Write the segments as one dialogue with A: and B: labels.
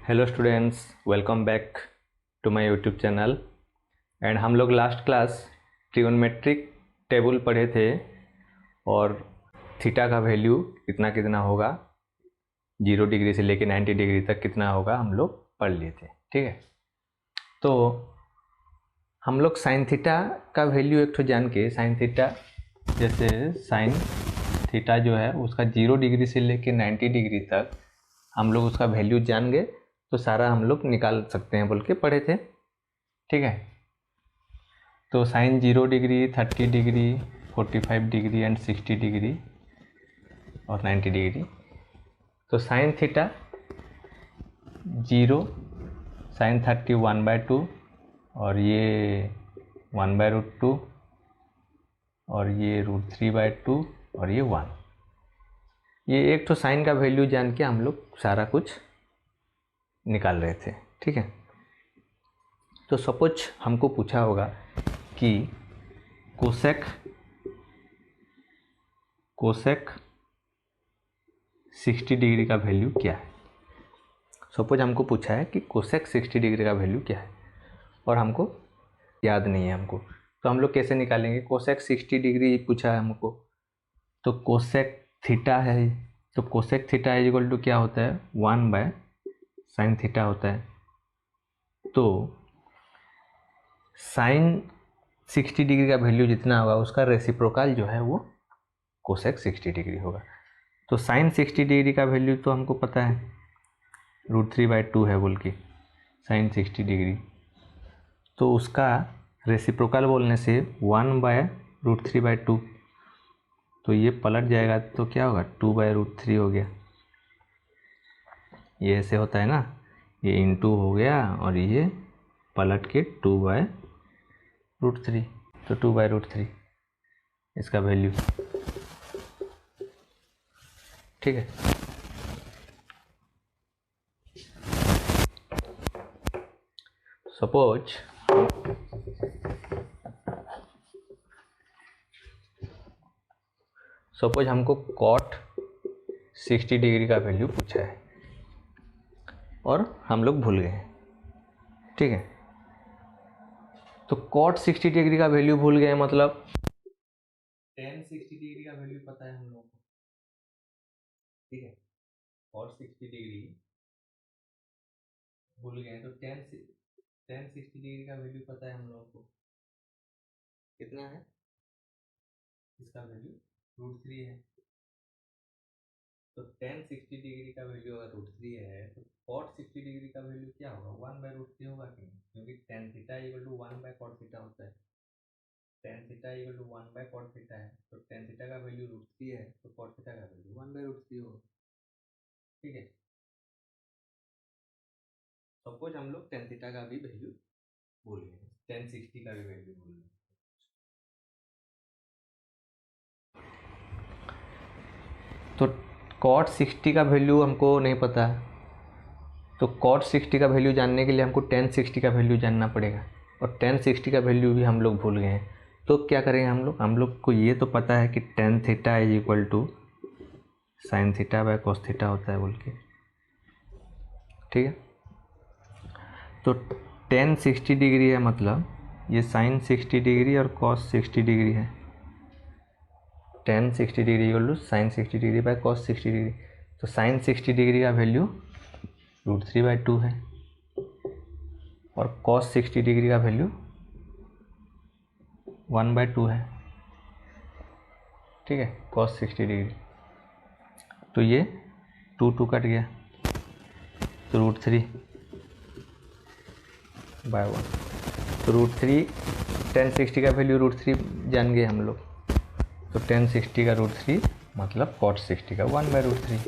A: Hello students, welcome back to my YouTube channel. And हम लोग last class trigonometric table पढ़े थे और थीटा का वैल्यू कितना कितना होगा, 0 डिग्री से लेके 90 डिग्री तक कितना होगा हम लोग पढ़ लिए थे। ठीक है, तो हम लोग साइन थीटा का वैल्यू एक तो जान के, साइन थीटा जैसे साइन थीटा जो है उसका 0 डिग्री से लेके 90 डिग्री तक हम लोग उसका वैल्यू जान गए तो सारा हम लोग निकाल सकते हैं बोल के पढ़े थे। ठीक है, तो sine 0 degree, 30 degree, 45 degree and 60 degree और 90 डिग्री। तो साइन थीटा 0, साइन 30 1/2 और ये 1/√2 और ये √3/2 और ये 1। ये एक तो साइन का वैल्यू जान के हम लोग सारा कुछ निकाल रहे थे। ठीक है, तो सपोज हमको पूछा होगा कि कोसेक 60 डिग्री का वैल्यू क्या है। सपोज हमको पूछा है कि कोसेक 60 डिग्री का वैल्यू क्या है और हमको याद नहीं है हमको, तो हम लोग कैसे निकालेंगे। कोसेक 60 डिग्री पूछा है हमको, तो कोसेक थीटा है, तो cosec theta is equal to क्या होता है, 1/sin थीटा होता है। तो साइन 60 डिग्री का वैल्यू जितना होगा उसका रेसिप्रोकल जो है वो कोसेक 60 डिग्री होगा। तो साइन 60 डिग्री का वैल्यू तो हमको पता है √3/2 है बोल के साइन 60 डिग्री, तो उसका रेसिप्रोकल बोलने से 1/√3/2, तो ये पलट जाएगा तो क्या होगा 2/√3 हो गया। ये ऐसे होता है ना, ये इंटू हो गया और ये पलट के 2/√3, तो 2/√3 इसका वैल्यू। ठीक है, सपोज हमको कॉट 60 डिग्री का वैल्यू पूछा है और हम लोग भूल गए। ठीक है, तो कॉट 60 डिग्री का वैल्यू भूल गए मतलब tan 60 डिग्री का वैल्यू पता है हम लोगों को। ठीक है, कॉट 60 डिग्री भूल गए तो tan 60 डिग्री का वैल्यू पता है हम लोगों को, कितना है इसका वैल्यू √3 है। तो tan 60 डिग्री का वैल्यू अगर √3 है तो cot 60 डिग्री का वैल्यू क्या होगा, 1/√3 होगा कि नहीं, क्योंकि tan theta equal to 1/cot theta होता है। tan theta equal to 1/cot theta है, तो tan थीटा का वैल्यू √3 है तो cot थीटा का वैल्यू 1/√3 होगा। ठीक है, सपोज हम लोग tan थीटा का भी वैल्यू भूल गए, tan 60 का भी वैल्यू भूल गए, तो cot 60 का वैल्यू हमको नहीं पता है, तो cot 60 का वैल्यू जानने के लिए हमको tan 60 का वैल्यू जानना पड़ेगा और tan 60 का वैल्यू भी हम लोग भूल गए हैं। तो क्या करेंगे हम लोग को ये तो पता है कि tan theta is equal to sin theta by cos theta होता है बोल के। ठीक है, तो tan 60 डिग्री है मतलब ये sin 60 डिग्री और cos 60 डिग्री है। tan 60 degree equal to sin 60 degree by cos 60 degree, तो sin 60 डिग्री का वैल्यू √3/2 है और cos 60 डिग्री का वैल्यू 1/2 है। ठीक है, cos 60 डिग्री, तो ये 2 कट गया तो √3/1, तो √3 tan 60 का वैल्यू √3 जान गए हम लोग, तो tan 60 का √3 मतलब cot 60 का 1/√3,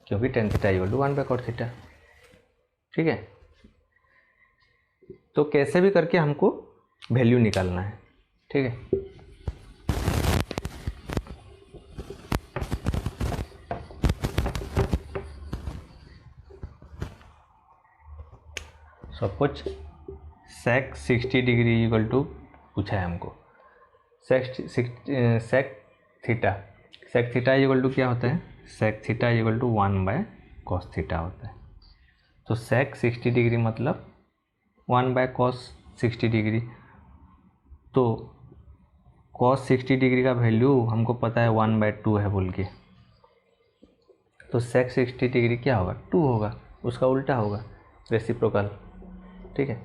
A: क्योंकि tan theta equal to 1/cot theta. ठीक है, तो कैसे भी करके हमको वैल्यू निकालना है। ठीक है, suppose sec 60 degree equal to पूछा है हमको sec theta, sec theta equal to क्या होता है, sec theta equal to 1/cos theta होता है। तो sec 60 डिग्री मतलब 1/cos 60 डिग्री। तो cos 60 डिग्री का वैल्यू हमको पता है 1/2 है बोल के, तो sec 60 डिग्री क्या होगा, 2 होगा, उसका उल्टा होगा, रेसिप्रोकल। ठीक है,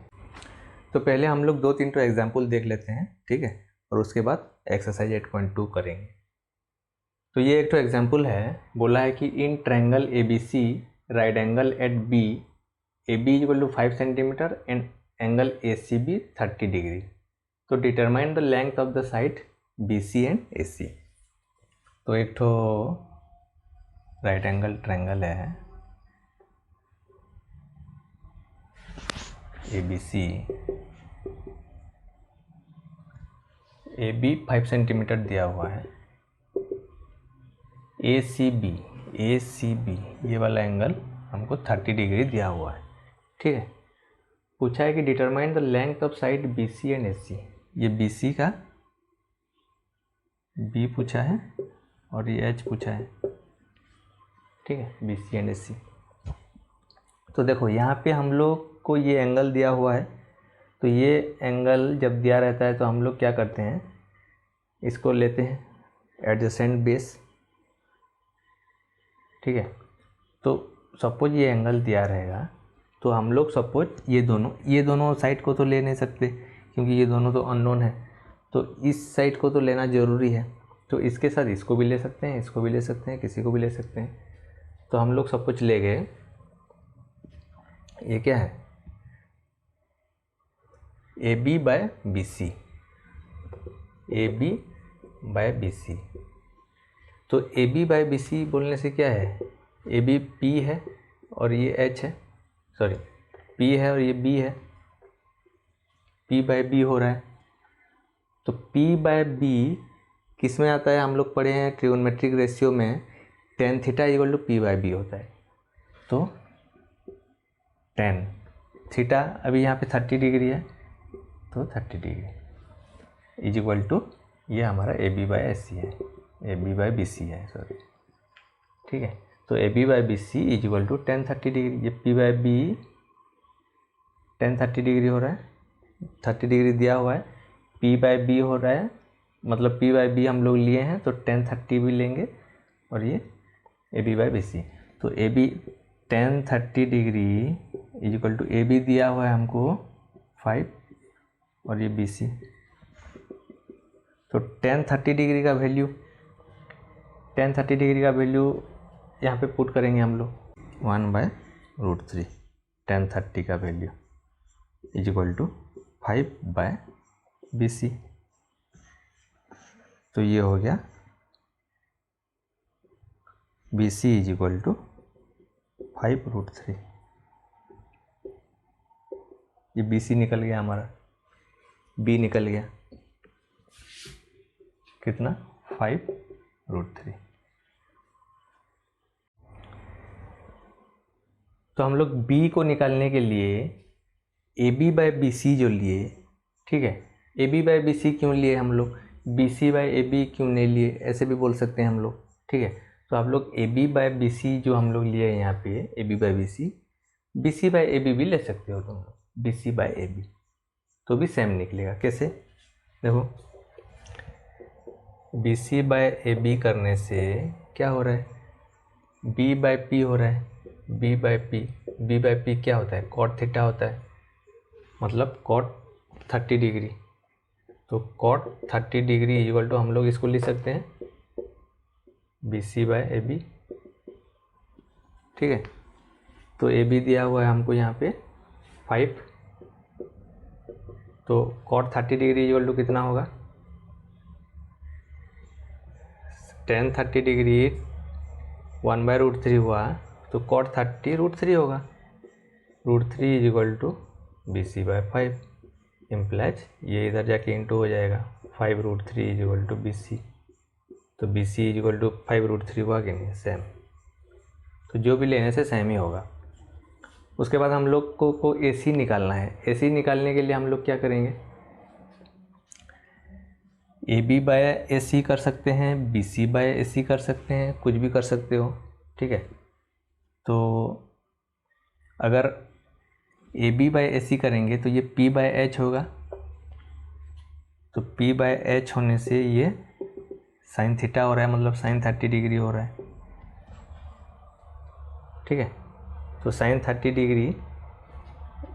A: तो पहले हम लोग 2-3 तो एग्जाम्पल देख लेते हैं, ठीक है, और उसके बाद एक्सरसाइज 8.2 करेंगे। तो ये एक तो एग्जाम्पल है, बोला है कि in triangle ABC right angle at B, AB = 5 centimetre and angle ACB 30 degree. तो determine the length of the side BC and AC। तो एक तो राइट एंगल ट्रायंगल है ABC, AB 5 सेंटीमीटर दिया हुआ है, ACB ये वाला एंगल हमको 30 डिग्री दिया हुआ है। ठीक है, पूछा है कि determine the length of side BC and AC। ये BC का B पूछा है और ये H पूछा है। ठीक है, BC एंड AC। तो देखो यहाँ पे हम लोग को ये एंगल दिया हुआ है, तो ये एंगल जब दिया रहता है तो हम लोग क्या करते हैं, इसको लेते हैं एडजेसेंट बेस। ठीक है, तो सपोज ये एंगल दिया रहेगा, तो हम लोग सपोज ये दोनों साइड को तो ले नहीं सकते क्योंकि ये दोनों तो अननोन है, तो इस साइड को तो लेना ज़रूरी है। तो इसके साथ इसको भी ले सकते हैं, इसको भी ले सकते हैं, किसी को भी ले सकते हैं। तो हम लोग सपोज ले गए, ये क्या है, AB/BC, AB/BC। तो AB/BC बोलने से क्या है, AB P है और ये H है, सॉरी P है और ये B है, P/B हो रहा है। तो P/B किस में आता है, हम लोग पढ़े हैं ट्रिगोनोमेट्रिक रेशियो में tan θ = P/B होता है। तो tan θ अभी यहाँ पे 30 डिग्री है, तो 30 डिग्री = ये हमारा AB/AC है, AB/BC है, सॉरी। ठीक है, तो AB/BC = tan 30 डिग्री। ये P/B tan 30 डिग्री हो रहा है, 30 डिग्री दिया हुआ है, P/B हो रहा है, मतलब P/B हम लोग लिए हैं तो tan 30 भी लेंगे, और ये AB/BC। तो AB tan 30 डिग्री = AB दिया हुआ है हमको 5 और ये BC। तो tan 30 डिग्री का वैल्यू, यहाँ पे पुट करेंगे हम लोग 1/√3। tan 30 का वैल्यू = 5/BC। तो ये हो गया BC = 5√3। ये BC निकल गया हमारा, B निकल गया कितना, 5√3। तो हम लोग B को निकालने के लिए AB/BC जो लिए, ठीक है, AB/BC क्यों लिए हम लोग, BC/AB क्यों नहीं लिए, ऐसे भी बोल सकते हैं हम लोग। ठीक है, तो आप लोग AB/BC जो हम लोग लिए यहाँ पे AB/BC, BC/AB भी ले सकते हो तुम लोग, BC/AB तो भी सेम निकलेगा। कैसे, देखो BC/AB करने से क्या हो रहा है, B/P हो रहा है, B/P क्या होता है, cot θ होता है, मतलब cot 30 डिग्री। तो cot 30 डिग्री = हम लोग इसको लिख सकते हैं BC/AB। ठीक है, तो AB दिया हुआ है हमको यहाँ पे 5, तो cot 30 डिग्री = कितना होगा, tan 30 डिग्री 1/√3 हुआ, तो cot 30 √3 होगा, √3 = BC/5 इम्प्लाइज ये इधर जाके इंटू हो जाएगा, 5√3 = BC। तो BC = 5√3 हुआ कि नहीं, सेम। तो जो भी लेने से सेम ही होगा। उसके बाद हम लोग को AC निकालना है। AC निकालने के लिए हम लोग क्या करेंगे, AB/AC कर सकते हैं, BC/AC कर सकते हैं, कुछ भी कर सकते हो। ठीक है, तो अगर ए बी बाई ए सी करेंगे तो ये पी बाई एच होगा, तो पी बाई एच होने से ये साइन थीटा हो रहा है, मतलब साइन 30 डिग्री हो रहा है। ठीक है, तो sine 30 degree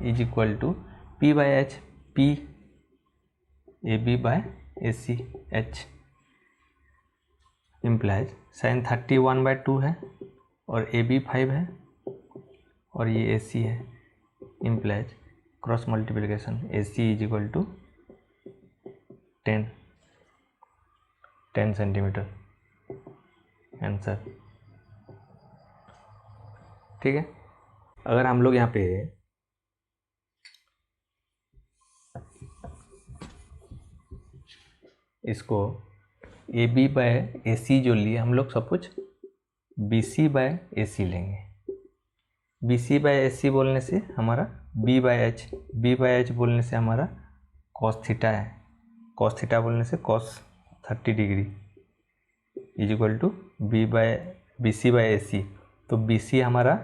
A: is equal to P by H, P A B by A C H implies sine 30 1/2 है और ए बी 5 है और ये ए सी है, implies cross multiplication A C is equal to 10 centimetre answer. ठीक है, अगर हम लोग यहाँ पे इसको ए बी बाय ए सी जो लिए हम लोग सब कुछ बी सी बाय ए सी लेंगे। बी सी बाय ए सी बोलने से हमारा बी बाय एच बोलने से हमारा कॉस थीटा है, कॉस थीटा बोलने से cos 30 degree is equal to B C by A C. तो बी सी हमारा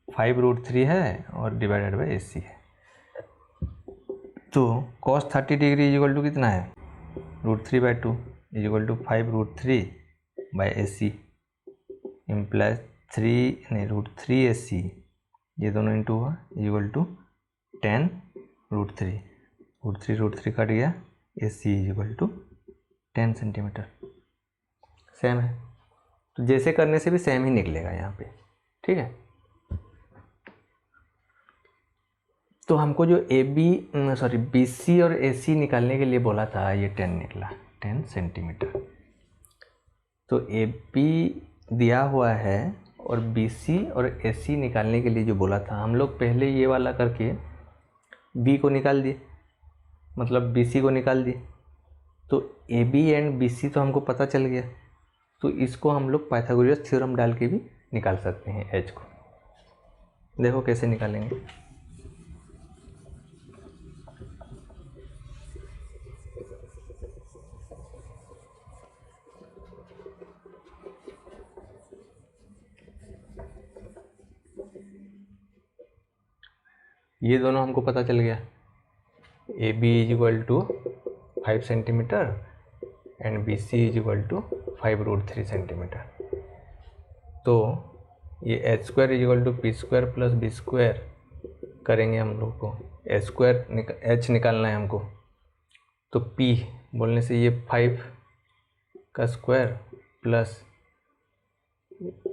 A: 5√3 है और डिवाइडेड बाय ए सी है, तो cos 30 degree is equal to कितना है, √3/2 is equal to 5√3 by A C implies √3 A C, ये दोनों इंटू हुआ इज इक्वल टू 10√3, √3 कट गया, A C is equal to 10 centimetre. Same है, तो जैसे करने से भी सेम ही निकलेगा यहाँ पे। ठीक है, तो हमको जो बी सी और ए सी निकालने के लिए बोला था, ये 10 निकला, 10 सेंटीमीटर। तो ए बी दिया हुआ है और बी सी और ए सी निकालने के लिए जो बोला था, हम लोग पहले ये वाला करके बी को निकाल दिए, मतलब बी सी को निकाल दिए। तो A B and B C तो हमको पता चल गया, तो इसको हम लोग पाइथागोरस थ्योरम डाल के भी निकाल सकते हैं एच को। देखो कैसे निकालेंगे। ये दोनों हमको पता चल गया, A B is equal to 5 centimetre and B C is equal to 5√3 centimetre. तो ये H square is equal to P square plus B square करेंगे हम लोग को, एच निकालना है हमको। तो पी बोलने से ये 5 का स्क्वायर प्लस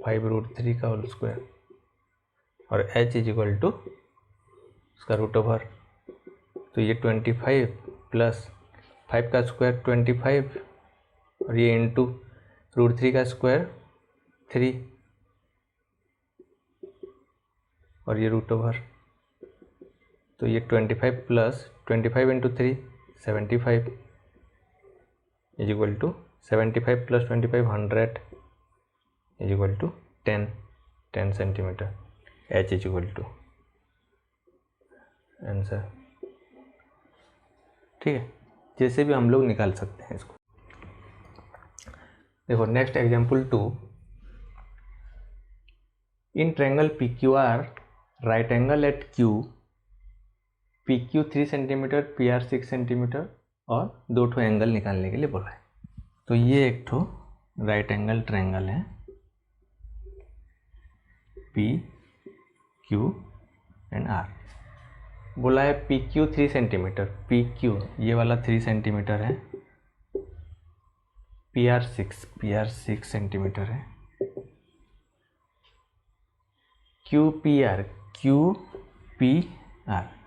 A: 5√3 का होल स्क्वायर और एच इज इक्वल टू उसका √, तो ये 25 प्लस 5 का स्क्वायर 25 और ये इंटू √3 का स्क्वायर 3 और ये √, तो ये 25 plus 25 into 3 75 is equal to 75 plus 25 100 is equal to 10 centimetre. H is equal to answer. ठीक है, जैसे भी हम लोग निकाल सकते हैं इसको। देखो next example 2, in triangle P Q R right angle at Q, P Q 3 centimetre, P R 6 centimetre और 2 ठो एंगल निकालने के लिए बोला है। तो ये एक ठो राइट एंगल ट्रायंगल है, पी क्यू एंड आर। बोला है P Q 3 centimetre, P Q ये वाला 3 सेंटीमीटर है, पी आर 6 सेंटीमीटर है, क्यू पी आर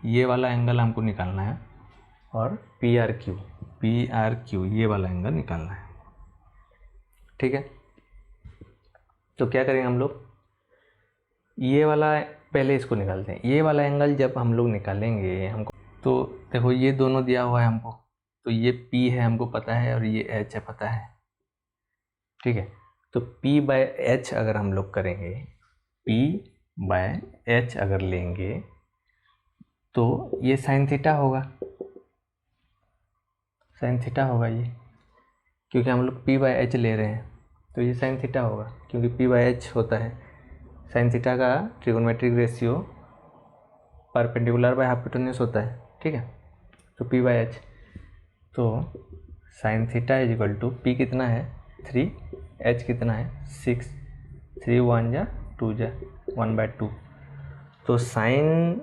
A: ये वाला एंगल हमको निकालना है और पी आर क्यू ये वाला एंगल निकालना है। ठीक है, तो क्या करेंगे हम लोग, ये वाला पहले इसको निकालते हैं। ये वाला एंगल जब हम लोग निकालेंगे हमको, तो देखो ये दोनों दिया हुआ है हमको, तो ये P है हमको पता है और ये H है पता है। ठीक है, तो P बाय H अगर हम लोग करेंगे, P बाय H अगर लेंगे तो ये साइन थीटा होगा, ये, क्योंकि हम लोग P बाय H ले रहे हैं तो ये साइन थीटा होगा, क्योंकि P बाय H होता है। साइन थीटा का trigonometric ratio perpendicular by hypotenuse होता है, ठीक है। तो पी बाई एच, तो sine theta is equal to P कितना है 3, एच कितना है 6, 3 1 जा 2 जा 1/2। तो साइन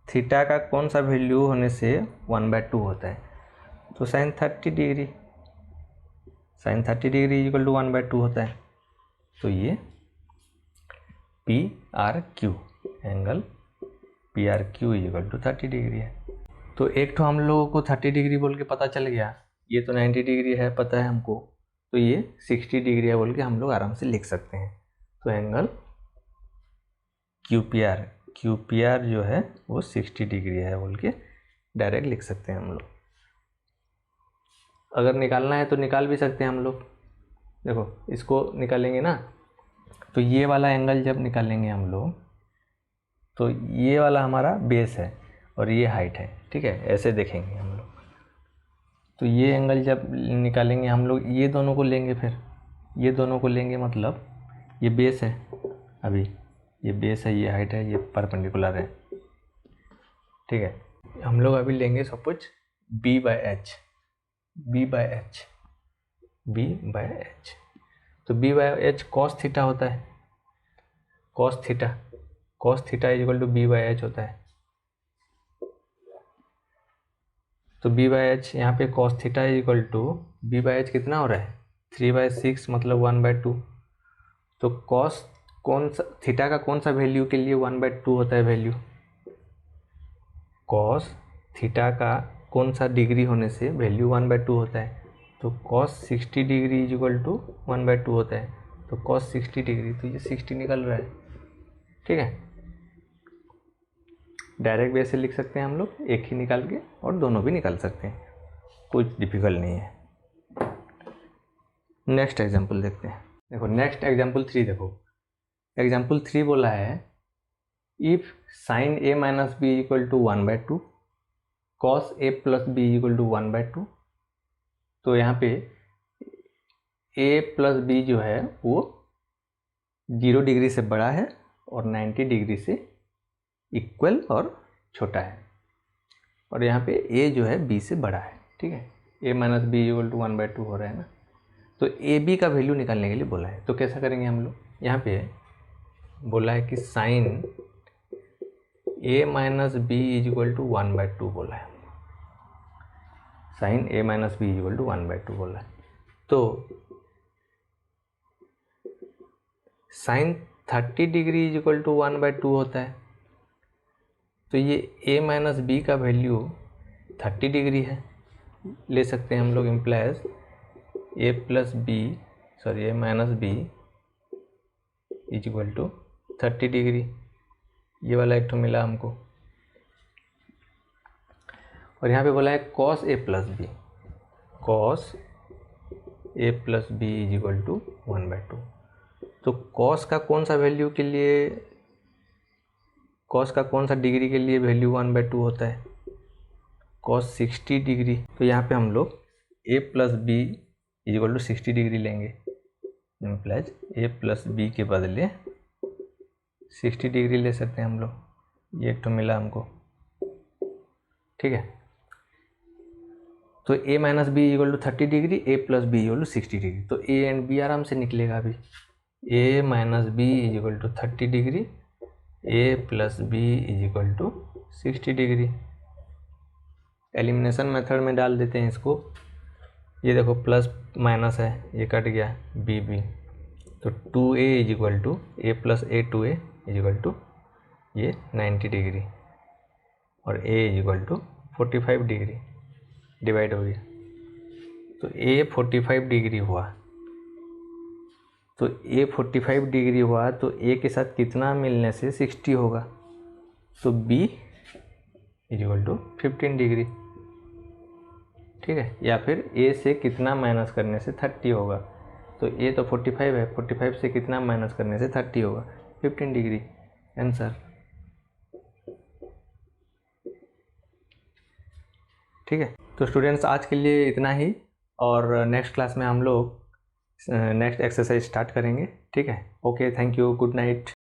A: थीटा का कौन सा वैल्यू होने से 1/2 होता है? तो sine 30 degree, sine 30 degree is equal to 1/2 होता है। तो ये P R Q, angle P R Q is equal to 30 degree है। तो एक तो हम लोगों को 30 डिग्री बोल के पता चल गया, ये तो 90 डिग्री है पता है हमको, तो ये 60 डिग्री है बोल के हम लोग आराम से लिख सकते हैं। तो एंगल क्यू पी आर जो है वो 60 डिग्री है बोल के डायरेक्ट लिख सकते हैं हम लोग। अगर निकालना है तो निकाल भी सकते हैं हम लोग। देखो इसको निकालेंगे ना, तो ये वाला एंगल जब निकालेंगे हम लोग, तो ये वाला हमारा बेस है और ये हाइट है, ठीक है, ऐसे देखेंगे हम लोग। तो ये एंगल जब निकालेंगे हम लोग, ये दोनों को लेंगे, फिर ये दोनों को लेंगे, मतलब ये बेस है, अभी ये बेस है, ये हाइट है, ये परपेंडिकुलर है, ठीक है। हम लोग अभी लेंगे suppose B by H, B by H, B by H. तो B by H cos theta होता है, cos theta is equal to B by H होता है। तो बी बाय एच यहाँ पे cos theta is equal to B by H कितना हो रहा है 3/6 मतलब 1/2। तो कॉस कौन सा थीटा का कौन सा वैल्यू के लिए 1/2 होता है वैल्यू? कॉस थीटा का कौन सा डिग्री होने से वैल्यू 1/2 होता है? तो cos 60 degree is equal to 1/2 होता है। तो कॉस 60 डिग्री, तो ये 60 निकल रहा है, ठीक है। डायरेक्ट वे से लिख सकते हैं हम लोग, एक ही निकाल के, और दोनों भी निकाल सकते हैं, कुछ डिफिकल्ट नहीं है। नेक्स्ट एग्जाम्पल देखते हैं। देखो नेक्स्ट एग्जाम्पल 3 देखो, एग्जाम्पल 3 बोला है if sine A minus B equal to 1/2, cos A plus B equal to 1/2। तो यहाँ पे ए प्लस बी जो है वो 0 डिग्री से बड़ा है और 90 डिग्री से इक्वल और छोटा है, और यहाँ पे ए जो है बी से बड़ा है, ठीक है। ए माइनस बी इक्वल टू 1/2 हो रहा है ना। तो ए बी का वैल्यू निकालने के लिए बोला है, तो कैसा करेंगे हम लोग? यहाँ पे बोला है कि sine A minus B is equal to 1/2 बोला है, sine A minus B is equal to 1/2 बोला है। तो sine 30 degree is equal to 1/2 होता है। तो ये ए माइनस बी का वैल्यू 30 डिग्री है, ले सकते हैं हम लोग, implies A plus B sorry A minus B is equal to 30 degree. ये वाला एक तो मिला हमको, और यहाँ पे बोला है cos A plus B, cos A plus B is equal to 1/2। तो कॉस का कौन सा वैल्यू के लिए, कॉस का कौन सा डिग्री के लिए वैल्यू 1/2 होता है? Cos 60 degree. तो यहाँ पे हम लोग A plus B is equal to 60 degree लेंगे, इम्प्लाइज ए प्लस बी के बदले 60 डिग्री ले सकते हैं हम लोग, ये एक तो मिला हमको, ठीक है। तो A minus B equal to 30 degree, A plus B equal to 60 degree. तो ए एंड बी आराम से निकलेगा अभी, A minus B is equal to 30 degree, A plus B is equal to 60 degree. Elimination method में डाल देते हैं इसको। ये देखो प्लस माइनस है, ये कट गया, बी बी। तो 2a is equal to A plus A 2a is equal to ये 90 डिग्री, और a is equal to 45 degree, divide हो गया। तो a 45 डिग्री हुआ, तो a 45 डिग्री हुआ, तो a के साथ कितना मिलने से 60 होगा? तो b is equal to 15 degree, ठीक है। या फिर a से कितना माइनस करने से 30 होगा? तो a तो 45 है, 45 से कितना माइनस करने से 30 होगा? 15 डिग्री, आंसर, ठीक है। तो स्टूडेंट्स आज के लिए इतना ही, और नेक्स्ट क्लास में हम लोग नेक्स्ट एक्सरसाइज स्टार्ट करेंगे, ठीक है। Okay, thank you, good night.